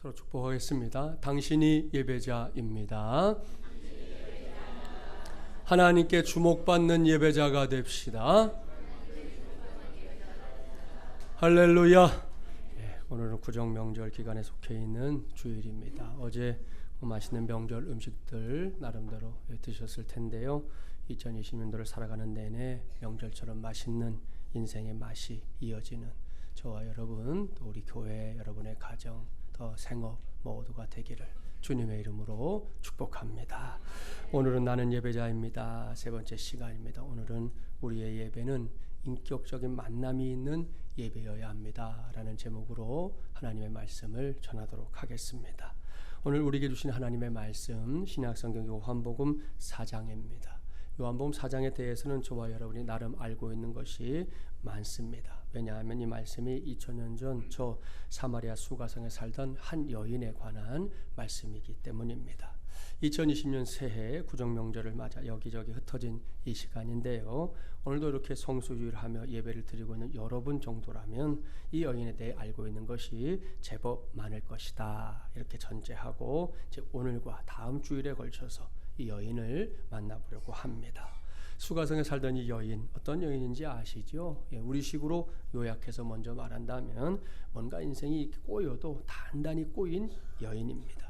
서로 축복하겠습니다. 당신이 예배자입니다. 하나님께 주목받는 예배자가 됩시다. 할렐루야. 오늘은 구정명절 기간에 속해 있는 주일입니다. 어제 맛있는 명절 음식들 나름대로 드셨을 텐데요. 2020년도를 살아가는 내내 명절처럼 맛있는 인생의 맛이 이어지는 저와 여러분, 또 우리 교회 여러분의 가정, 더 생업 모두가 되기를 주님의 이름으로 축복합니다. 오늘은 나는 예배자입니다. 세 번째 시간입니다. 오늘은 우리의 예배는 인격적인 만남이 있는 예배여야 합니다 라는 제목으로 하나님의 말씀을 전하도록 하겠습니다. 오늘 우리에게 주신 하나님의 말씀 신약성경 요한복음 4장입니다. 요한복음 4장에 대해서는 저와 여러분이 나름 알고 있는 것이 많습니다. 왜냐하면 이 말씀이 2000년 전 저 사마리아 수가성에 살던 한 여인에 관한 말씀이기 때문입니다. 2020년 새해 구정명절을 맞아 여기저기 흩어진 이 시간인데요. 오늘도 이렇게 성수주의를 하며 예배를 드리고 있는 여러분 정도라면 이 여인에 대해 알고 있는 것이 제법 많을 것이다 이렇게 전제하고 이제 오늘과 다음 주일에 걸쳐서 이 여인을 만나보려고 합니다. 수가성에 살던 이 여인, 어떤 여인인지 아시죠? 우리식으로 요약해서 먼저 말한다면 뭔가 인생이 꼬여도 단단히 꼬인 여인입니다.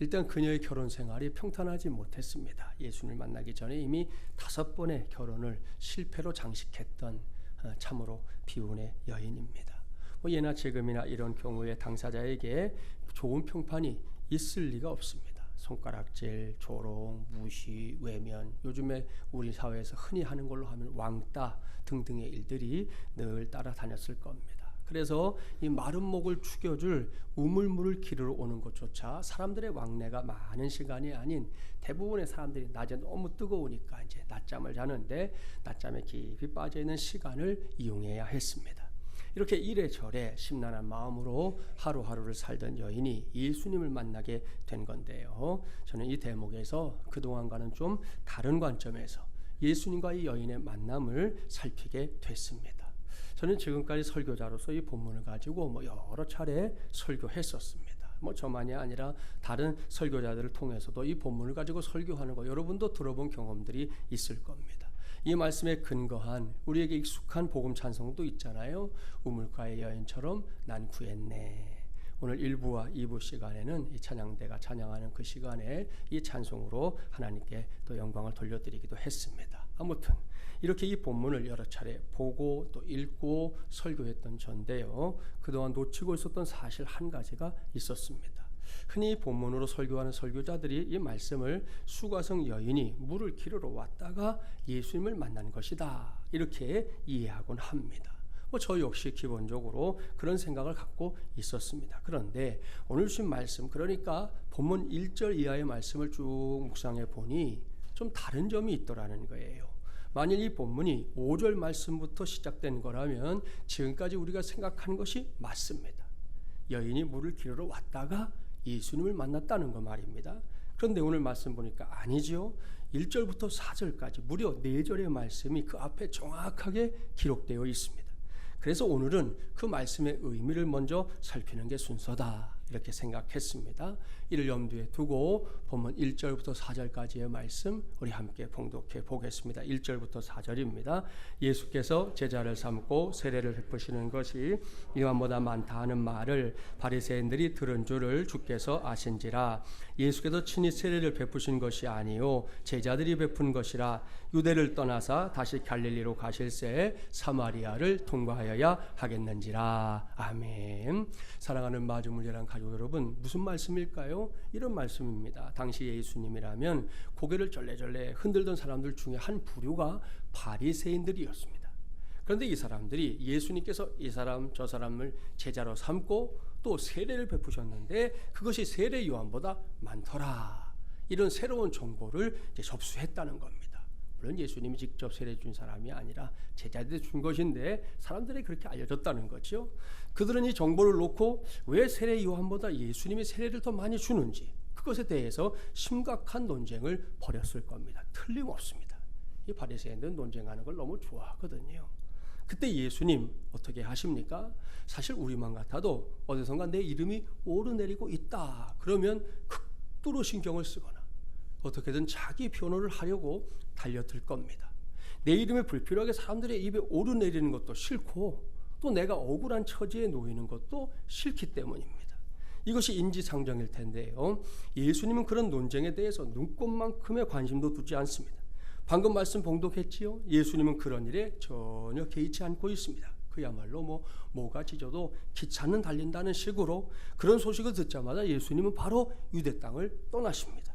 일단 그녀의 결혼 생활이 평탄하지 못했습니다. 예수님을 만나기 전에 이미 5번의 결혼을 실패로 장식했던 참으로 비운의 여인입니다. 예나 지금이나 이런 경우에 당사자에게 좋은 평판이 있을 리가 없습니다. 손가락질, 조롱, 무시, 외면, 요즘에 우리 사회에서 흔히 하는 걸로 하면 왕따 등등의 일들이 늘 따라다녔을 겁니다. 그래서 이 마른 목을 축여줄 우물물을 기르러 오는 것조차 사람들의 왕래가 많은 시간이 아닌 대부분의 사람들이 낮에 너무 뜨거우니까 이제 낮잠을 자는데 낮잠에 깊이 빠져 있는 시간을 이용해야 했습니다. 이렇게 이래저래 심란한 마음으로 하루하루를 살던 여인이 예수님을 만나게 된 건데요. 저는 이 대목에서 그동안과는 좀 다른 관점에서 예수님과 이 여인의 만남을 살피게 됐습니다. 저는 지금까지 설교자로서 이 본문을 가지고 여러 차례 설교했었습니다. 저만이 아니라 다른 설교자들을 통해서도 이 본문을 가지고 설교하는 거 여러분도 들어본 경험들이 있을 겁니다. 이 말씀에 근거한 우리에게 익숙한 복음 찬송도 있잖아요. 우물가의 여인처럼 난 구했네. 오늘 1부와 2부 시간에는 이 찬양대가 찬양하는 그 시간에 이 찬송으로 하나님께 또 영광을 돌려드리기도 했습니다. 아무튼 이렇게 이 본문을 여러 차례 보고 또 읽고 설교했던 전데요. 그동안 놓치고 있었던 사실 한 가지가 있었습니다. 흔히 본문으로 설교하는 설교자들이 이 말씀을 수가성 여인이 물을 기르러 왔다가 예수님을 만난 것이다 이렇게 이해하곤 합니다. 저 역시 기본적으로 그런 생각을 갖고 있었습니다. 그런데 오늘 주신 말씀, 그러니까 본문 1절 이하의 말씀을 쭉 묵상해 보니 좀 다른 점이 있더라는 거예요. 만일 이 본문이 5절 말씀부터 시작된 거라면 지금까지 우리가 생각하는 것이 맞습니다. 여인이 물을 기르러 왔다가 예수님을 만났다는 거 말입니다. 그런데 오늘 말씀 보니까 아니죠. 1절부터 4절까지 무려 4절의 말씀이 그 앞에 정확하게 기록되어 있습니다. 그래서 오늘은 그 말씀의 의미를 먼저 살피는 게 순서다 이렇게 생각했습니다. 이를 염두에 두고 본문 1절부터 4절까지의 말씀 우리 함께 봉독해 보겠습니다. 1절부터 4절입니다. 예수께서 제자를 삼고 세례를 베푸시는 것이 요한보다 많다 하는 말을 바리새인들이 들은 줄을 주께서 아신지라. 예수께서 친히 세례를 베푸신 것이 아니요 제자들이 베푼 것이라. 유대를 떠나사 다시 갈릴리로 가실새 사마리아를 통과하여야 하겠는지라. 아멘. 사랑하는 마주문제랑 가족 여러분, 무슨 말씀일까요? 이런 말씀입니다. 당시 예수님이라면 고개를 절레절레 흔들던 사람들 중에 한 부류가 바리새인들이었습니다. 그런데 이 사람들이 예수님께서 이 사람 저 사람을 제자로 삼고 또 세례를 베푸셨는데 그것이 세례 요한보다 많더라. 이런 새로운 정보를 이제 접수했다는 겁니다. 물론 예수님이 직접 세례 준 사람이 아니라 제자들이 준 것인데 사람들이 그렇게 알려줬다는 거죠. 그들은 이 정보를 놓고 왜 세례 요한보다 예수님이 세례를 더 많이 주는지 그것에 대해서 심각한 논쟁을 벌였을 겁니다. 틀림없습니다. 이 바리새인들은 논쟁하는 걸 너무 좋아하거든요. 그때 예수님 어떻게 하십니까? 사실 우리만 같아도 어디선가 내 이름이 오르내리고 있다 그러면 극도로 신경을 쓰거나 어떻게든 자기 변호를 하려고 달려들 겁니다. 내 이름이 불필요하게 사람들의 입에 오르내리는 것도 싫고 또 내가 억울한 처지에 놓이는 것도 싫기 때문입니다. 이것이 인지상정일 텐데요. 예수님은 그런 논쟁에 대해서 눈꼽만큼의 관심도 두지 않습니다. 방금 말씀 봉독했지요. 예수님은 그런 일에 전혀 개의치 않고 있습니다. 그야말로 뭐가 짖어도 기차는 달린다는 식으로 그런 소식을 듣자마자 예수님은 바로 유대 땅을 떠나십니다.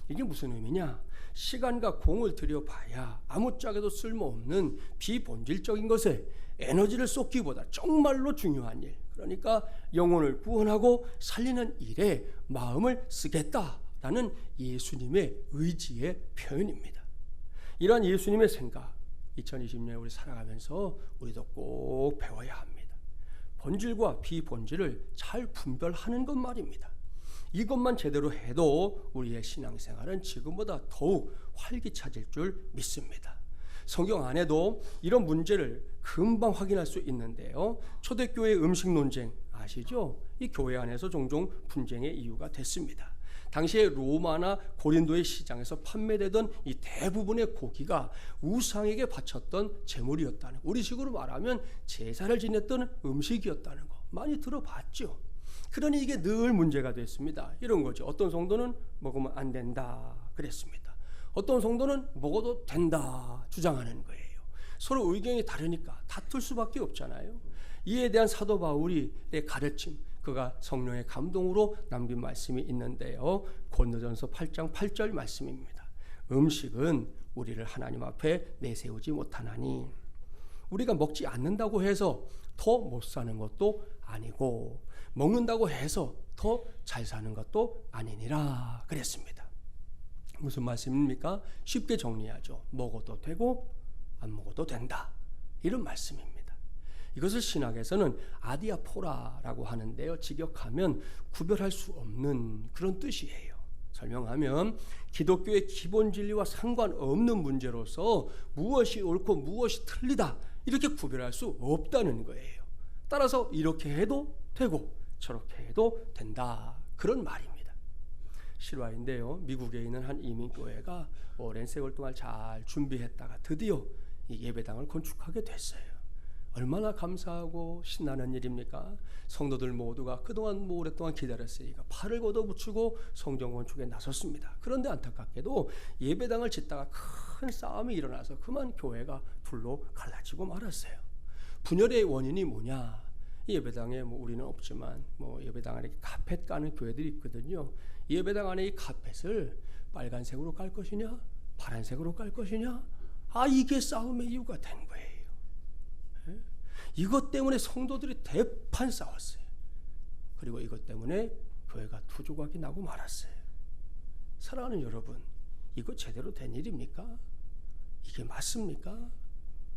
이게 무슨 의미냐? 시간과 공을 들여봐야 아무짝에도 쓸모없는 비본질적인 것에 에너지를 쏟기보다 정말로 중요한 일, 그러니까 영혼을 구원하고 살리는 일에 마음을 쓰겠다라는 예수님의 의지의 표현입니다. 이러한 예수님의 생각, 2020년에 우리 살아가면서 우리도 꼭 배워야 합니다. 본질과 비본질을 잘 분별하는 것 말입니다. 이것만 제대로 해도 우리의 신앙생활은 지금보다 더욱 활기차질 줄 믿습니다. 성경 안에도 이런 문제를 금방 확인할 수 있는데요. 초대교회 음식 논쟁 아시죠? 이 교회 안에서 종종 분쟁의 이유가 됐습니다. 당시에 로마나 고린도의 시장에서 판매되던 이 대부분의 고기가 우상에게 바쳤던 제물이었다는 거, 우리식으로 말하면 제사를 지냈던 음식이었다는 거 많이 들어봤죠. 그러니 이게 늘 문제가 됐습니다. 이런 거죠. 어떤 성도는 먹으면 안 된다 그랬습니다. 어떤 성도는 먹어도 된다 주장하는 거예요. 서로 의견이 다르니까 다툴 수밖에 없잖아요. 이에 대한 사도 바울의 가르침, 그가 성령의 감동으로 남긴 말씀이 있는데요. 고린도전서 8장 8절 말씀입니다. 음식은 우리를 하나님 앞에 내세우지 못하나니 우리가 먹지 않는다고 해서 더 못 사는 것도 아니고 먹는다고 해서 더 잘 사는 것도 아니니라 그랬습니다. 무슨 말씀입니까? 쉽게 정리하죠. 먹어도 되고 안 먹어도 된다, 이런 말씀입니다. 이것을 신학에서는 아디아포라라고 하는데요. 직역하면 구별할 수 없는 그런 뜻이에요. 설명하면 기독교의 기본 진리와 상관없는 문제로서 무엇이 옳고 무엇이 틀리다 이렇게 구별할 수 없다는 거예요. 따라서 이렇게 해도 되고 저렇게 해도 된다, 그런 말입니다. 실화인데요. 미국에 있는 한 이민교회가 오랜 세월 동안 잘 준비했다가 드디어 이 예배당을 건축하게 됐어요. 얼마나 감사하고 신나는 일입니까? 성도들 모두가 그동안 오랫동안 기다렸으니까 팔을 걷어붙이고 성전 건축에 나섰습니다. 그런데 안타깝게도 예배당을 짓다가 큰 싸움이 일어나서 그만 교회가 둘로 갈라지고 말았어요. 분열의 원인이 뭐냐? 예배당에 우리는 없지만 예배당 안에 카펫 까는 교회들이 있거든요. 예배당 안에 이 카펫을 빨간색으로 깔 것이냐 파란색으로 깔 것이냐, 이게 싸움의 이유가 된 거예요. 이것 때문에 성도들이 대판 싸웠어요. 그리고 이것 때문에 교회가 두 조각이 나고 말았어요. 사랑하는 여러분, 이거 제대로 된 일입니까? 이게 맞습니까?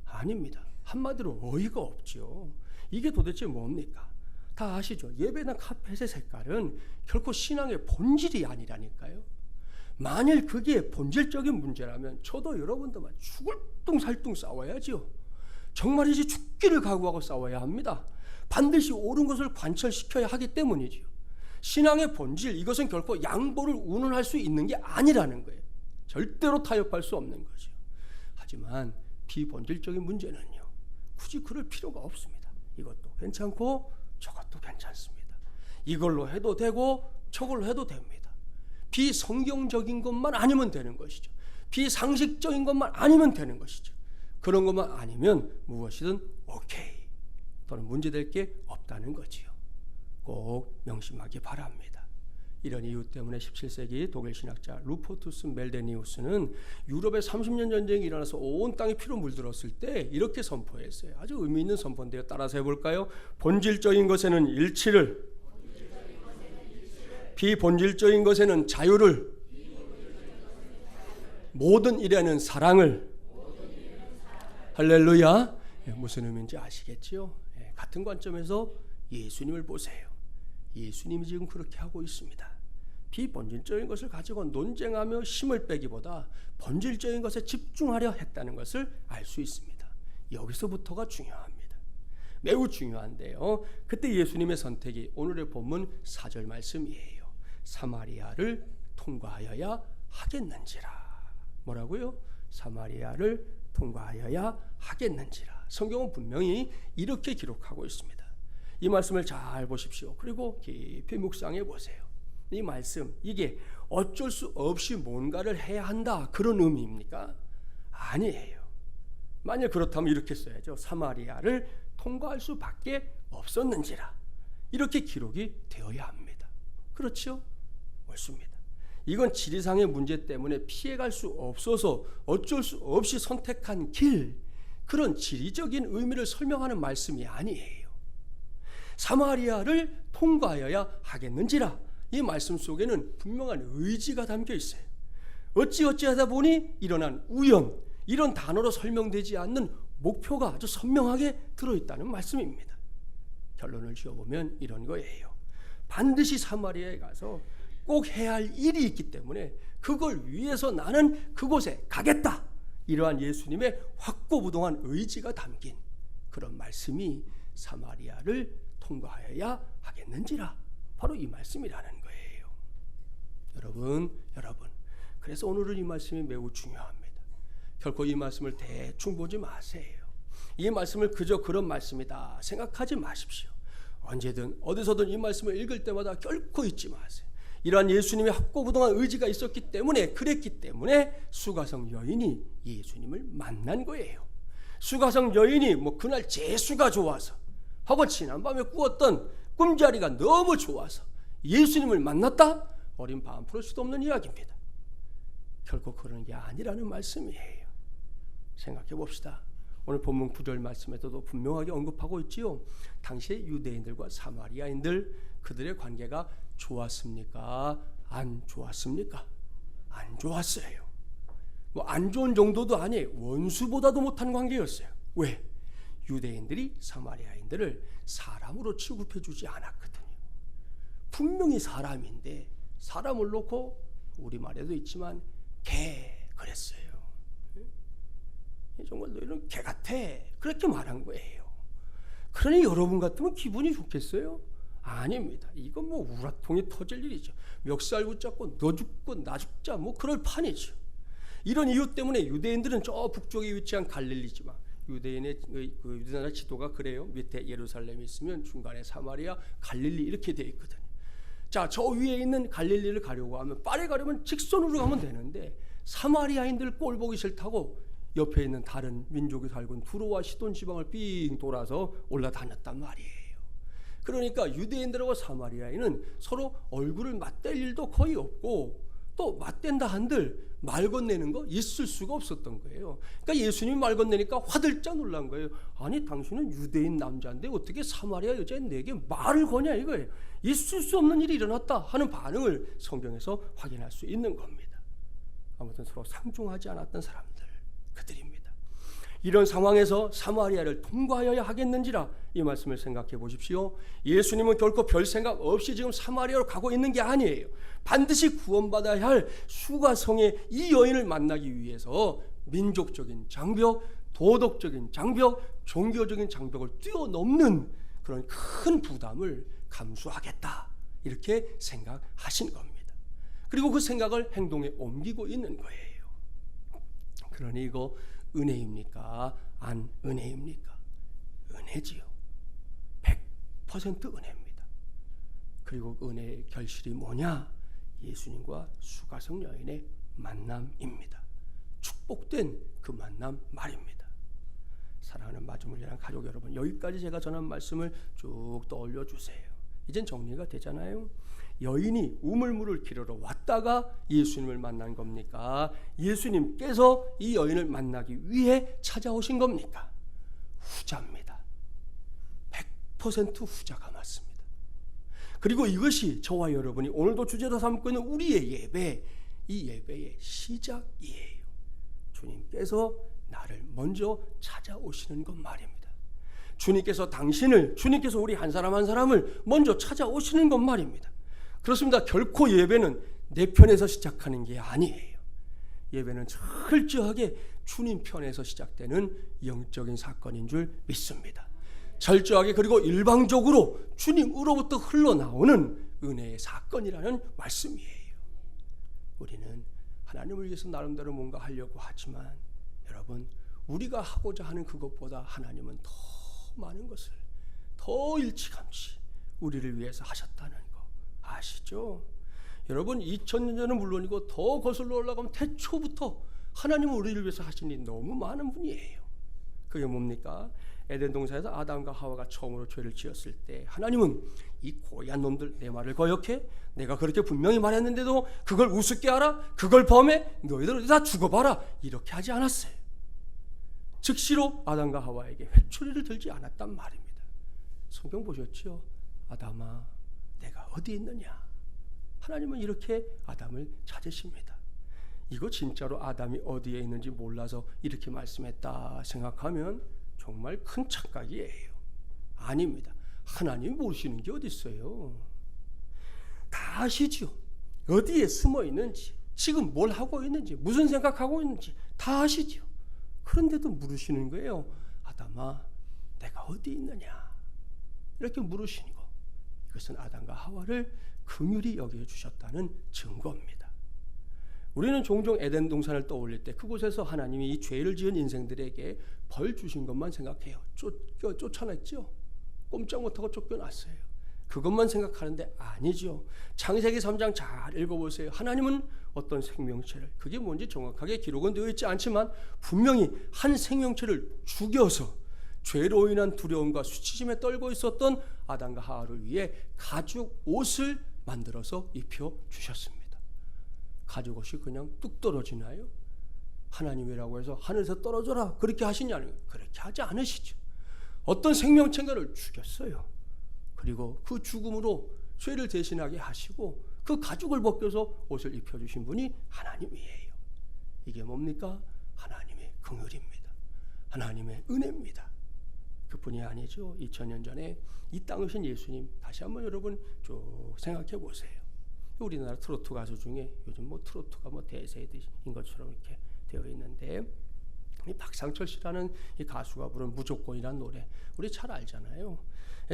아닙니다. 한마디로 어이가 없죠. 이게 도대체 뭡니까? 다 아시죠? 예배당 카펫의 색깔은 결코 신앙의 본질이 아니라니까요. 만일 그게 본질적인 문제라면 저도 여러분들만 죽을 뚱살뚱 싸워야죠. 정말이지 죽기를 각오하고 싸워야 합니다. 반드시 옳은 것을 관철시켜야 하기 때문이죠. 신앙의 본질, 이것은 결코 양보를 운운할 수 있는 게 아니라는 거예요. 절대로 타협할 수 없는 거죠. 하지만 비본질적인 문제는요, 굳이 그럴 필요가 없습니다. 이것도 괜찮고 저것도 괜찮습니다. 이걸로 해도 되고 저걸로 해도 됩니다. 비성경적인 것만 아니면 되는 것이죠. 비상식적인 것만 아니면 되는 것이죠. 그런 것만 아니면 무엇이든 오케이 또는 문제될 게 없다는 거지요. 꼭 명심하기 바랍니다. 이런 이유 때문에 17세기 독일 신학자 루포투스 멜데니우스는 유럽에 30년 전쟁이 일어나서 온 땅이 피로 물들었을 때 이렇게 선포했어요. 아주 의미 있는 선포인데요. 따라서 해볼까요? 본질적인 것에는 일치를, 비본질적인 것에는 자유를, 모든 일에는 사랑을. 할렐루야. 무슨 의미인지 아시겠죠? 같은 관점에서 예수님을 보세요. 예수님이 지금 그렇게 하고 있습니다. 비본질적인 것을 가지고 논쟁하며 힘을 빼기보다 본질적인 것에 집중하려 했다는 것을 알 수 있습니다. 여기서부터가 중요합니다. 매우 중요한데요. 그때 예수님의 선택이 오늘의 본문 4절 말씀이에요. 사마리아를 통과하여야 하겠는지라. 뭐라고요? 사마리아를 통과하여야 하겠는지라. 성경은 분명히 이렇게 기록하고 있습니다. 이 말씀을 잘 보십시오. 그리고 깊이 묵상해 보세요. 이 말씀, 이게 어쩔 수 없이 뭔가를 해야 한다, 그런 의미입니까? 아니에요. 만약 그렇다면 이렇게 써야죠. 사마리아를 통과할 수밖에 없었는지라. 이렇게 기록이 되어야 합니다. 그렇죠? 옳습니다. 이건 지리상의 문제 때문에 피해갈 수 없어서 어쩔 수 없이 선택한 길, 그런 지리적인 의미를 설명하는 말씀이 아니에요. 사마리아를 통과하여야 하겠는지라. 이 말씀 속에는 분명한 의지가 담겨 있어요. 어찌하다 보니 일어난 우연, 이런 단어로 설명되지 않는 목표가 아주 선명하게 들어있다는 말씀입니다. 결론을 지어보면 이런 거예요. 반드시 사마리아에 가서 꼭 해야 할 일이 있기 때문에 그걸 위해서 나는 그곳에 가겠다. 이러한 예수님의 확고부동한 의지가 담긴 그런 말씀이 사마리아를 통과하여야 하겠는지라. 바로 이 말씀이라는 거예요. 여러분, 그래서 오늘은 이 말씀이 매우 중요합니다. 결코 이 말씀을 대충 보지 마세요. 이 말씀을 그저 그런 말씀이다 생각하지 마십시오. 언제든 어디서든 이 말씀을 읽을 때마다 결코 잊지 마세요. 이러한 예수님의 확고부동한 의지가 있었기 때문에, 그랬기 때문에 수가성 여인이 예수님을 만난 거예요. 수가성 여인이 그날 재수가 좋아서 하고 지난밤에 꾸었던 꿈자리가 너무 좋아서 예수님을 만났다? 어린 바람 풀을 수도 없는 이야기입니다. 결코 그런 게 아니라는 말씀이에요. 생각해 봅시다. 오늘 본문 9절 말씀에서도 분명하게 언급하고 있지요. 당시의 유대인들과 사마리아인들, 그들의 관계가 좋았습니까? 안 좋았습니까? 안 좋았어요. 안 좋은 정도도 아니에요. 원수보다도 못한 관계였어요. 왜? 유대인들이 사마리아인들을 사람으로 취급해 주지 않았거든요. 분명히 사람인데 사람을 놓고 우리말에도 있지만 개 그랬어요. 정말 너희는 개 같아, 그렇게 말한 거예요. 그러니 여러분 같으면 기분이 좋겠어요? 아닙니다. 이건 우라통이 터질 일이죠. 멱살 붙잡고 너 죽고 나 죽자, 그럴 판이죠. 이런 이유 때문에 유대인들은 저 북쪽에 위치한 갈릴리지만, 유대인의 유대나라 지도가 그래요. 밑에 예루살렘이 있으면 중간에 사마리아, 갈릴리 이렇게 되어 있거든요. 자, 저 위에 있는 갈릴리를 가려고 하면, 빨리 가려면 직선으로 가면 되는데 사마리아인들 꼴 보기 싫다고 옆에 있는 다른 민족이 살고 있는 두로와 시돈 지방을 삥 돌아서 올라다녔단 말이에요. 그러니까 유대인들하고 사마리아인은 서로 얼굴을 맞댈 일도 거의 없고, 또 맞댄다 한들 말 건네는 거 있을 수가 없었던 거예요. 그러니까 예수님이 말 건네니까 화들짝 놀란 거예요. 아니, 당신은 유대인 남자인데 어떻게 사마리아 여자인 내게 말을 거냐 이거예요. 있을 수 없는 일이 일어났다 하는 반응을 성경에서 확인할 수 있는 겁니다. 아무튼 서로 상종하지 않았던 사람들, 그들입니다. 이런 상황에서 사마리아를 통과하여야 하겠는지라, 이 말씀을 생각해 보십시오. 예수님은 결코 별 생각 없이 지금 사마리아로 가고 있는 게 아니에요. 반드시 구원받아야 할 수가성의 이 여인을 만나기 위해서 민족적인 장벽, 도덕적인 장벽, 종교적인 장벽을 뛰어넘는 그런 큰 부담을 감수하겠다, 이렇게 생각하신 겁니다. 그리고 그 생각을 행동에 옮기고 있는 거예요. 그러니 이거 은혜입니까? 안 은혜입니까? 은혜지요. 100% 은혜입니다. 그리고 그 은혜의 결실이 뭐냐? 예수님과 수가성 여인의 만남입니다. 축복된 그 만남 말입니다. 사랑하는 마주물리랑 가족 여러분, 여기까지 제가 전한 말씀을 쭉 떠올려 주세요. 이젠 정리가 되잖아요. 여인이 우물물을 기르러 왔다가 예수님을 만난 겁니까? 예수님께서 이 여인을 만나기 위해 찾아오신 겁니까? 후자입니다. 100% 후자가 맞습니다. 그리고 이것이 저와 여러분이 오늘도 주제로 삼고 있는 우리의 예배, 이 예배의 시작이에요. 주님께서 나를 먼저 찾아오시는 것 말입니다. 주님께서 우리 한 사람 한 사람을 먼저 찾아오시는 것 말입니다. 그렇습니다. 결코 예배는 내 편에서 시작하는 게 아니에요. 예배는 철저하게 주님 편에서 시작되는 영적인 사건인 줄 믿습니다. 철저하게 그리고 일방적으로 주님으로부터 흘러나오는 은혜의 사건이라는 말씀이에요. 우리는 하나님을 위해서 나름대로 뭔가 하려고 하지만 여러분, 우리가 하고자 하는 그것보다 하나님은 더 많은 것을 더 일찌감치 우리를 위해서 하셨다는 거 아시죠? 여러분, 2000년 전은 물론이고 더 거슬러 올라가면 태초부터 하나님은 우리를 위해서 하신 일이 너무 많은 분이에요. 그게 뭡니까? 에덴 동산에서 아담과 하와가 처음으로 죄를 지었을 때 하나님은 이 고얀 놈들 내 말을 거역해? 내가 그렇게 분명히 말했는데도 그걸 우습게 알아? 그걸 범해? 너희들 다 죽어봐라. 이렇게 하지 않았어요. 즉시로 아담과 하와에게 회초리를 들지 않았단 말입니다. 성경 보셨죠? 아담아, 내가 어디 있느냐? 하나님은 이렇게 아담을 찾으십니다. 이거 진짜로 아담이 어디에 있는지 몰라서 이렇게 말씀했다 생각하면 정말 큰 착각이에요. 아닙니다. 하나님이 모르시는 게 어디 있어요? 다 아시죠? 어디에 숨어 있는지, 지금 뭘 하고 있는지, 무슨 생각하고 있는지 다 아시죠? 그런데도 물으시는 거예요. 아담아, 내가 어디 있느냐? 이렇게 물으시는 거, 이것은 아담과 하와를 긍휼히 여겨주셨다는 증거입니다. 우리는 종종 에덴 동산을 떠올릴 때 그곳에서 하나님이 이 죄를 지은 인생들에게 벌 주신 것만 생각해요. 쫓아냈죠. 꼼짝 못하고 쫓겨났어요. 그것만 생각하는데 아니죠. 창세기 3장 잘 읽어보세요. 하나님은 어떤 생명체를, 그게 뭔지 정확하게 기록은 되어 있지 않지만 분명히 한 생명체를 죽여서 죄로 인한 두려움과 수치심에 떨고 있었던 아담과 하와를 위해 가죽 옷을 만들어서 입혀주셨습니다. 가죽 옷이 그냥 뚝 떨어지나요? 하나님이라고 해서 하늘에서 떨어져라 그렇게 하시냐는, 그렇게 하지 않으시죠. 어떤 생명체를 죽였어요. 그리고 그 죽음으로 죄를 대신하게 하시고 그 가죽을 벗겨서 옷을 입혀주신 분이 하나님이에요. 이게 뭡니까? 하나님의 긍휼입니다. 하나님의 은혜입니다. 그뿐이 아니죠. 2000년 전에 이 땅에 오신 예수님, 다시 한번 여러분 쭉 생각해 보세요. 우리나라 트로트 가수 중에 요즘 뭐 트로트가 뭐 대세인 것처럼 이렇게 되어 있는데, 이 박상철 씨라는 이 가수가 부른 무조건이라는 노래 우리 잘 알잖아요.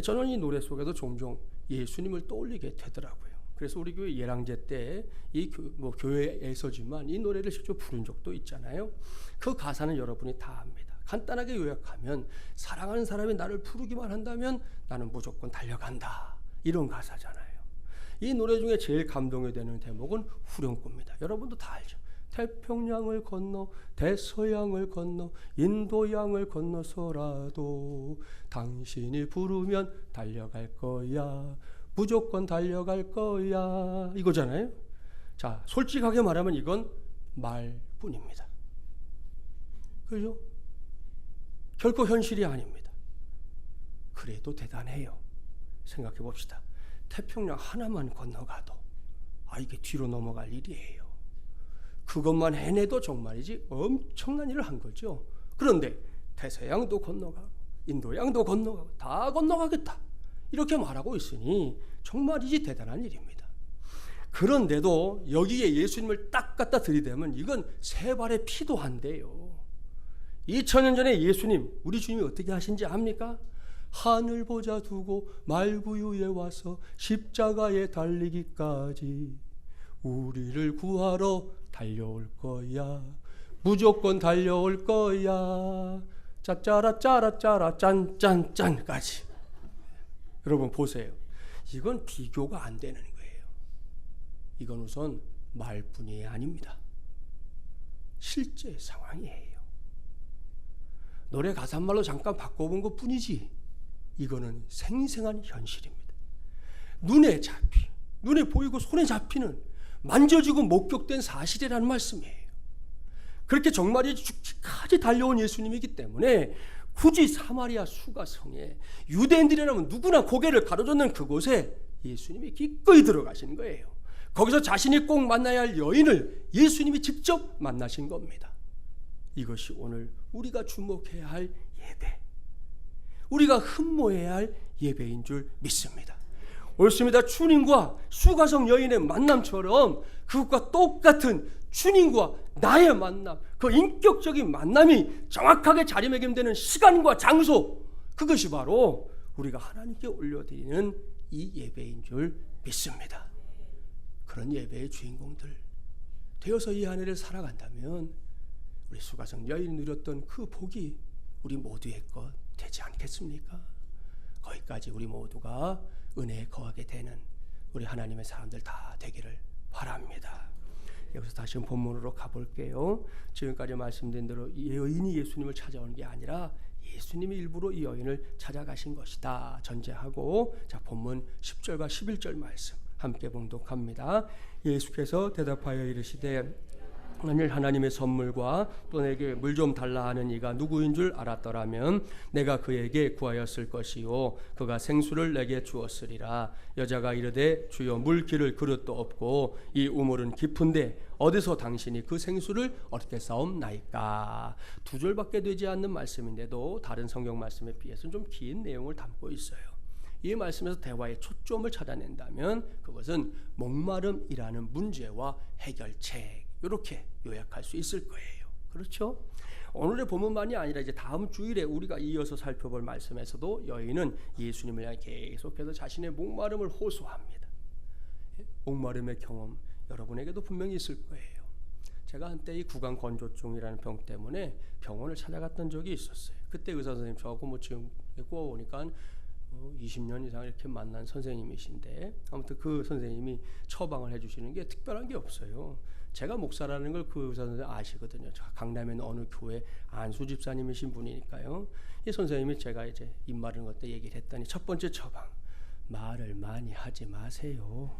저는 이 노래 속에도 종종 예수님을 떠올리게 되더라고요. 그래서 우리 교회 예랑제 때 이 교회에서지만 이 노래를 직접 부른 적도 있잖아요. 그 가사는 여러분이 다 압니다. 간단하게 요약하면 사랑하는 사람이 나를 부르기만 한다면 나는 무조건 달려간다, 이런 가사잖아요. 이 노래 중에 제일 감동이 되는 대목은 후렴구입니다. 여러분도 다 알죠. 태평양을 건너 대서양을 건너 인도양을 건너서라도 당신이 부르면 달려갈 거야, 무조건 달려갈 거야, 이거잖아요. 자, 솔직하게 말하면 이건 말뿐입니다. 그죠? 결코 현실이 아닙니다. 그래도 대단해요. 생각해 봅시다. 태평양 하나만 건너가도 이게 뒤로 넘어갈 일이에요. 그것만 해내도 정말이지 엄청난 일을 한 거죠. 그런데 대서양도 건너가고 인도양도 건너가고 다 건너가겠다, 이렇게 말하고 있으니 정말이지 대단한 일입니다. 그런데도 여기에 예수님을 딱 갖다 들이대면 이건 세 발의 피도 한데요. 2000년 전에 예수님, 우리 주님이 어떻게 하신지 압니까? 하늘 보자 두고 말구유에 와서 십자가에 달리기까지 우리를 구하러 달려올 거야, 무조건 달려올 거야, 짜짜라 짜라 짜라 짠짠짠까지. 여러분 보세요. 이건 비교가 안 되는 거예요. 이건 우선 말뿐이 아닙니다. 실제 상황이에요. 노래 가사말로 잠깐 바꿔본 것 뿐이지 이거는 생생한 현실입니다. 눈에 보이고 손에 잡히는, 만져지고 목격된 사실이라는 말씀이에요. 그렇게 정말이 죽기까지 달려온 예수님이기 때문에 굳이 사마리아 수가성에 유대인들이라면 누구나 고개를 가로젓는 그곳에 예수님이 기꺼이 들어가신 거예요. 거기서 자신이 꼭 만나야 할 여인을 예수님이 직접 만나신 겁니다. 이것이 오늘 우리가 주목해야 할 예배, 우리가 흠모해야 할 예배인 줄 믿습니다. 옳습니다. 주님과 수가성 여인의 만남처럼 그것과 똑같은 주님과 나의 만남, 그 인격적인 만남이 정확하게 자리매김되는 시간과 장소, 그것이 바로 우리가 하나님께 올려드리는 이 예배인 줄 믿습니다. 그런 예배의 주인공들 되어서 이 한 해를 살아간다면 우리 수가성 여인이 누렸던 그 복이 우리 모두의 것 되지 않겠습니까? 거기까지 우리 모두가 은혜에 거하게 되는 우리 하나님의 사람들 다 되기를 바랍니다. 여기서 다시 본문으로 가볼게요. 지금까지 말씀드린 대로 이 여인이 예수님을 찾아오는 게 아니라 예수님이 일부러 이 여인을 찾아가신 것이다 전제하고, 자, 본문 10절과 11절 말씀 함께 봉독합니다. 예수께서 대답하여 이르시되 만일 하나님의 선물과 또 내게 물 좀 달라 하는 이가 누구인 줄 알았더라면 내가 그에게 구하였을 것이요 그가 생수를 내게 주었으리라. 여자가 이르되 주여 물 기를 그릇도 없고 이 우물은 깊은데 어디서 당신이 그 생수를 얻게 사옵나이까. 두 절밖에 되지 않는 말씀인데도 다른 성경 말씀에 비해서는 좀 긴 내용을 담고 있어요. 이 말씀에서 대화의 초점을 찾아낸다면 그것은 목마름이라는 문제와 해결책, 이렇게 요약할 수 있을 거예요. 그렇죠? 오늘의 본문만이 아니라 이제 다음 주일에 우리가 이어서 살펴볼 말씀에서도 여인은 예수님을 향해 계속해서 자신의 목마름을 호소합니다. 목마름의 경험 여러분에게도 분명히 있을 거예요. 제가 한때 이 구강 건조증이라는 병 때문에 병원을 찾아갔던 적이 있었어요. 그때 의사 선생님 저하고 지금 꼬아보니까 20년 이상 이렇게 만난 선생님이신데, 아무튼 그 선생님이 처방을 해주시는 게 특별한 게 없어요. 제가 목사라는 걸 그 의사 선생님 아시거든요. 강남에 있는 어느 교회 안수 집사님이신 분이니까요. 이 선생님이 제가 이제 입 마른 것 때 얘기를 했더니 첫 번째 처방, 말을 많이 하지 마세요.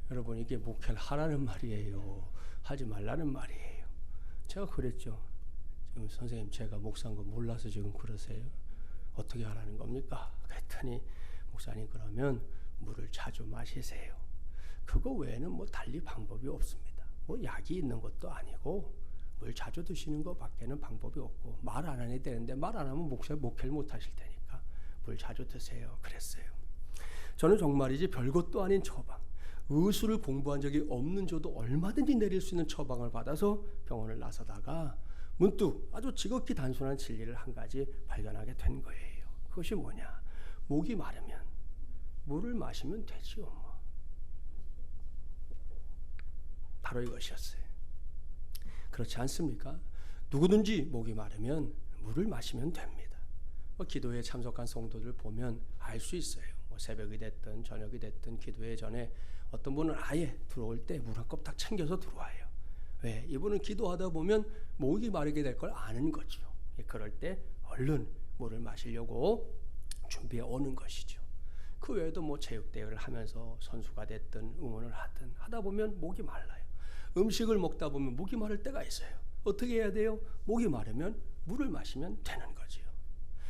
여러분, 이게 목회를 하라는 말이에요, 하지 말라는 말이에요. 제가 그랬죠. 지금 선생님, 제가 목사인 거 몰라서 지금 그러세요? 어떻게 하라는 겁니까? 그랬더니 목사님, 그러면 물을 자주 마시세요. 그거 외에는 뭐 달리 방법이 없습니다. 뭐 약이 있는 것도 아니고 물 자주 드시는 것밖에는 방법이 없고, 말 안 해야 되는데 말 안 하면 목회를 못 하실 테니까 물 자주 드세요. 그랬어요. 저는 정말이지 별것도 아닌 처방, 의술을 공부한 적이 없는 저도 얼마든지 내릴 수 있는 처방을 받아서 병원을 나서다가 문득 아주 지극히 단순한 진리를 한 가지 발견하게 된 거예요. 그것이 뭐냐? 목이 마르면 물을 마시면 되지요. 바로 이것이었어요. 그렇지 않습니까? 누구든지 목이 마르면 물을 마시면 됩니다. 기도에 참석한 성도들 보면 알 수 있어요. 새벽이 됐든 저녁이 됐든 기도회 전에 어떤 분은 아예 들어올 때 물 한 컵 딱 챙겨서 들어와요. 왜? 이분은 기도하다 보면 목이 마르게 될 걸 아는 거죠. 그럴 때 얼른 물을 마시려고 준비해 오는 것이죠. 그 외에도 뭐 체육대회를 하면서 선수가 됐든 응원을 하든 하다 보면 목이 말라요. 음식을 먹다 보면 목이 마를 때가 있어요. 어떻게 해야 돼요? 목이 마르면 물을 마시면 되는 거지요.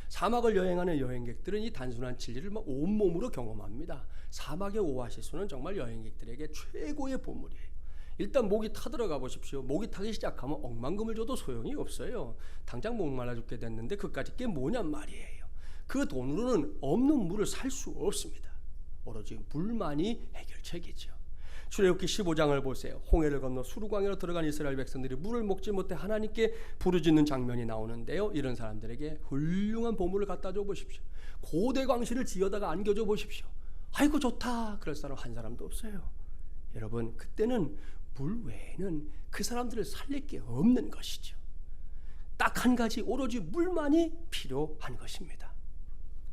사막을 여행하는 여행객들은 이 단순한 진리를 온몸으로 경험합니다. 사막의 오아시스는 정말 여행객들에게 최고의 보물이에요. 일단 목이 타들어가 보십시오. 목이 타기 시작하면 억만금을 줘도 소용이 없어요. 당장 목말라 죽게 됐는데 그까짓 게 뭐냔 말이에요. 그 돈으로는 없는 물을 살 수 없습니다. 오로지 물만이 해결책이죠. 출애굽기 15장을 보세요. 홍해를 건너 수르광야로 들어간 이스라엘 백성들이 물을 먹지 못해 하나님께 부르짖는 장면이 나오는데요. 이런 사람들에게 훌륭한 보물을 갖다 줘 보십시오. 고대 광실을 지어다가 안겨줘 보십시오. 아이고 좋다, 그럴 사람 한 사람도 없어요. 여러분, 그때는 물 외에는 그 사람들을 살릴 게 없는 것이죠. 딱 한 가지, 오로지 물만이 필요한 것입니다.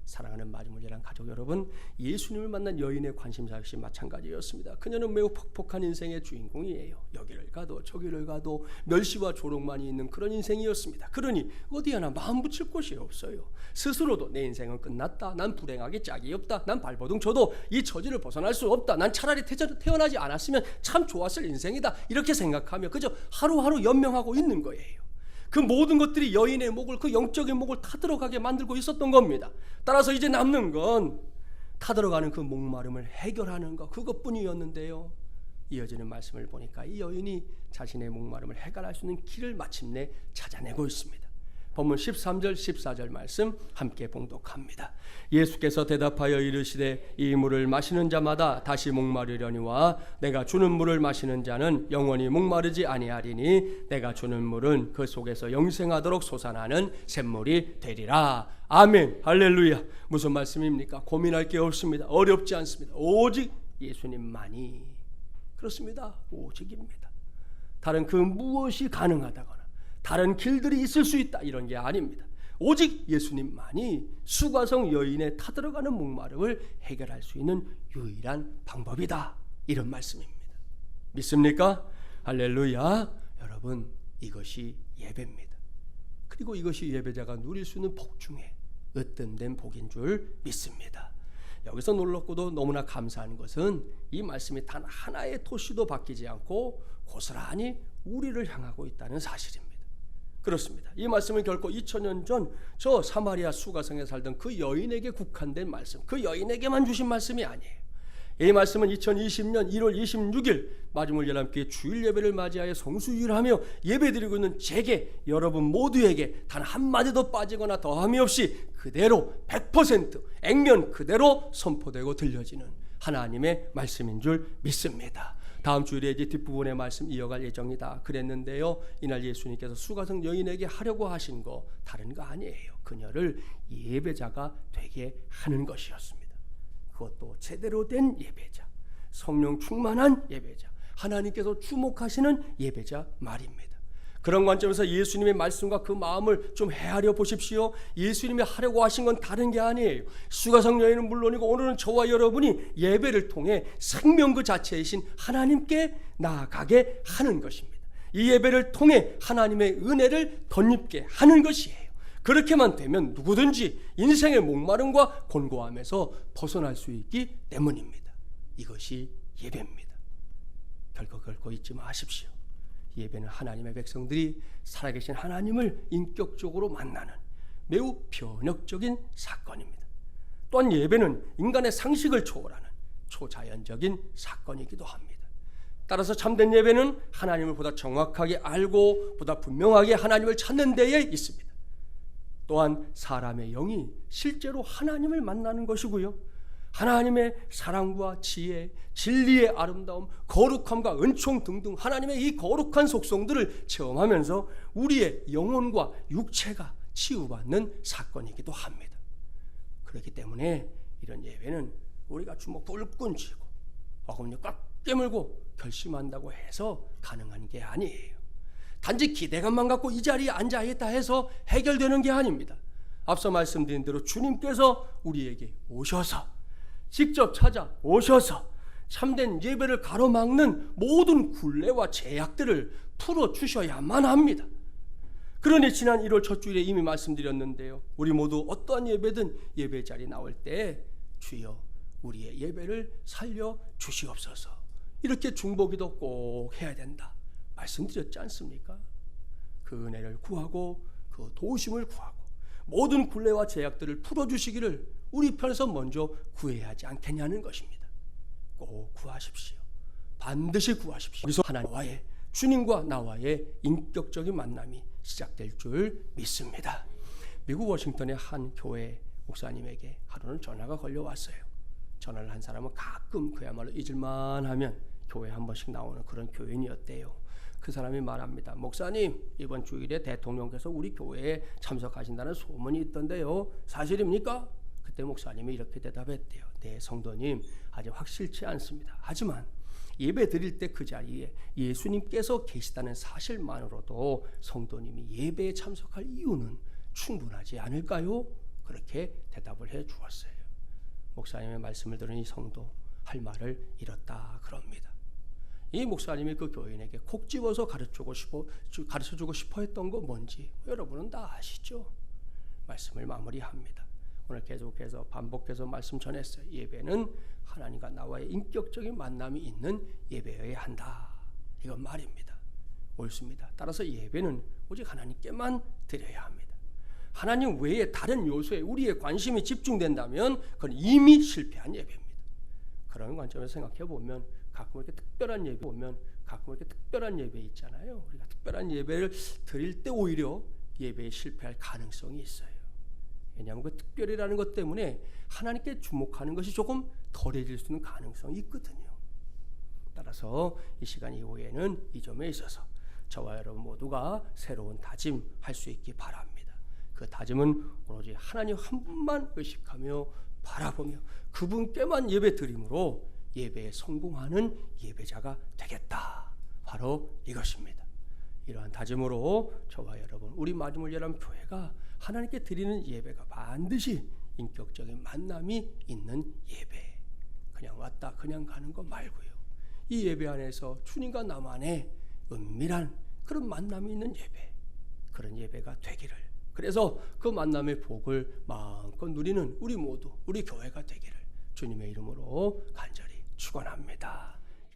사랑하는 마지못이란 가족 여러분, 예수님을 만난 여인의 관심사 역시 마찬가지였습니다. 그녀는 매우 퍽퍽한 인생의 주인공이에요. 여기를 가도 저기를 가도 멸시와 조롱만이 있는 그런 인생이었습니다. 그러니 어디 하나 마음 붙일 곳이 없어요. 스스로도 내 인생은 끝났다, 난 불행하게 짝이 없다, 난 발버둥 쳐도 이 처지를 벗어날 수 없다, 난 차라리 태어나지 않았으면 참 좋았을 인생이다, 이렇게 생각하며 그저 하루하루 연명하고 있는 거예요. 그 모든 것들이 여인의 목을, 그 영적인 목을 타들어가게 만들고 있었던 겁니다. 따라서 이제 남는 건 타들어가는 그 목마름을 해결하는 것, 그것뿐이었는데요. 이어지는 말씀을 보니까 이 여인이 자신의 목마름을 해결할 수 있는 길을 마침내 찾아내고 있습니다. 본문 13절 14절 말씀 함께 봉독합니다. 예수께서 대답하여 이르시되 이 물을 마시는 자마다 다시 목마르려니와 내가 주는 물을 마시는 자는 영원히 목마르지 아니하리니 내가 주는 물은 그 속에서 영생하도록 솟아나는 샘물이 되리라. 아멘. 할렐루야. 무슨 말씀입니까? 고민할 게 없습니다. 어렵지 않습니다. 오직 예수님만이. 그렇습니다. 오직입니다. 다른 그 무엇이 가능하다거나 다른 길들이 있을 수 있다 이런 게 아닙니다. 오직 예수님만이 수가성 여인의 타들어가는 목마름을 해결할 수 있는 유일한 방법이다. 이런 말씀입니다. 믿습니까? 할렐루야. 여러분, 이것이 예배입니다. 그리고 이것이 예배자가 누릴 수 있는 복 중에 으뜸된 복인 줄 믿습니다. 여기서 놀랍고도 너무나 감사한 것은 이 말씀이 단 하나의 토시도 바뀌지 않고 고스란히 우리를 향하고 있다는 사실입니다. 그렇습니다. 이 말씀은 결코 2000년 전 저 사마리아 수가성에 살던 그 여인에게 국한된 말씀, 그 여인에게만 주신 말씀이 아니에요. 이 말씀은 2020년 1월 26일 마지막 열람교회 주일 예배를 맞이하여 성수유일하며 예배드리고 있는 제게, 여러분 모두에게 단 한마디도 빠지거나 더함이 없이 그대로 100% 액면 그대로 선포되고 들려지는 하나님의 말씀인 줄 믿습니다. 다음 주일에 이제 뒷부분의 말씀 이어갈 예정이다 그랬는데요, 이날 예수님께서 수가성 여인에게 하려고 하신 거 다른 거 아니에요. 그녀를 예배자가 되게 하는 것이었습니다. 그것도 제대로 된 예배자, 성령 충만한 예배자, 하나님께서 주목하시는 예배자 말입니다. 그런 관점에서 예수님의 말씀과 그 마음을 좀 헤아려 보십시오. 예수님이 하려고 하신 건 다른 게 아니에요. 수가성 여인은 물론이고 오늘은 저와 여러분이 예배를 통해 생명 그 자체이신 하나님께 나아가게 하는 것입니다. 이 예배를 통해 하나님의 은혜를 덧입게 하는 것이에요. 그렇게만 되면 누구든지 인생의 목마름과 곤고함에서 벗어날 수 있기 때문입니다. 이것이 예배입니다. 결코 잊지 마십시오. 예배는 하나님의 백성들이 살아계신 하나님을 인격적으로 만나는 매우 변혁적인 사건입니다. 또한 예배는 인간의 상식을 초월하는 초자연적인 사건이기도 합니다. 따라서 참된 예배는 하나님을 보다 정확하게 알고 보다 분명하게 하나님을 찾는 데에 있습니다. 또한 사람의 영이 실제로 하나님을 만나는 것이고요, 하나님의 사랑과 지혜, 진리의 아름다움, 거룩함과 은총 등등 하나님의 이 거룩한 속성들을 체험하면서 우리의 영혼과 육체가 치유받는 사건이기도 합니다. 그렇기 때문에 이런 예배는 우리가 주먹 불끈 쥐고 어금니 꽉 깨물고 결심한다고 해서 가능한 게 아니에요. 단지 기대감만 갖고 이 자리에 앉아있다 해서 해결되는 게 아닙니다. 앞서 말씀드린 대로 주님께서 우리에게 오셔서 직접 찾아오셔서 참된 예배를 가로막는 모든 굴레와 제약들을 풀어주셔야만 합니다. 그러니 지난 1월 첫 주일에 이미 말씀드렸는데요, 우리 모두 어떠한 예배든 예배 자리에 나올 때 주여 우리의 예배를 살려주시옵소서, 이렇게 중보기도 꼭 해야 된다 말씀드렸지 않습니까? 그 은혜를 구하고 그 도우심을 구하고 모든 굴레와 제약들을 풀어주시기를 우리 편에서 먼저 구해야 하지 않겠냐는 것입니다. 꼭 구하십시오. 반드시 구하십시오. 여기서 하나님과의, 주님과 나와의 인격적인 만남이 시작될 줄 믿습니다. 미국 워싱턴의 한 교회 목사님에게 하루는 전화가 걸려왔어요. 전화를 한 사람은 가끔 그야말로 잊을만 하면 교회에 한 번씩 나오는 그런 교인이었대요. 그 사람이 말합니다. 목사님, 이번 주일에 대통령께서 우리 교회에 참석하신다는 소문이 있던데요, 사실입니까? 그때 목사님이 이렇게 대답했대요. 네, 성도님, 아직 확실치 않습니다. 하지만 예배 드릴 때 그 자리에 예수님께서 계시다는 사실만으로도 성도님이 예배에 참석할 이유는 충분하지 않을까요? 그렇게 대답을 해 주었어요. 목사님의 말씀을 들은 이 성도 할 말을 잃었다 그럽니다. 이 목사님이 그 교인에게 콕 집어서 가르쳐주고 싶어 했던 거 뭔지 여러분은 다 아시죠? 말씀을 마무리합니다. 오늘 계속해서 반복해서 말씀 전했어요. 예배는 하나님과 나와의 인격적인 만남이 있는 예배여야 한다, 이건 말입니다. 옳습니다. 따라서 예배는 오직 하나님께만 드려야 합니다. 하나님 외에 다른 요소에 우리의 관심이 집중된다면 그건 이미 실패한 예배입니다. 그런 관점에서 생각해 보면 가끔 이렇게 특별한 예배 있잖아요. 우리가 특별한 예배를 드릴 때 오히려 예배에 실패할 가능성이 있어요. 왜냐하면 그 특별이라는 것 때문에 하나님께 주목하는 것이 조금 덜해질 수 있는 가능성이 있거든요. 따라서 이 시간 이후에는 이 점에 있어서 저와 여러분 모두가 새로운 다짐할 수 있기 바랍니다. 그 다짐은 오로지 하나님 한 분만 의식하며 바라보며 그분께만 예배 드림으로 예배에 성공하는 예배자가 되겠다. 바로 이것입니다. 이러한 다짐으로 저와 여러분 우리 마지막을 열한 교회가 하나님께 드리는 예배가 반드시 인격적인 만남이 있는 예배, 그냥 왔다 그냥 가는 거 말고요. 이 예배 안에서 주님과 나만의 은밀한 그런 만남이 있는 예배, 그런 예배가 되기를, 그래서 그 만남의 복을 마음껏 누리는 우리 모두 우리 교회가 되기를 주님의 이름으로 간절히 축원합니다.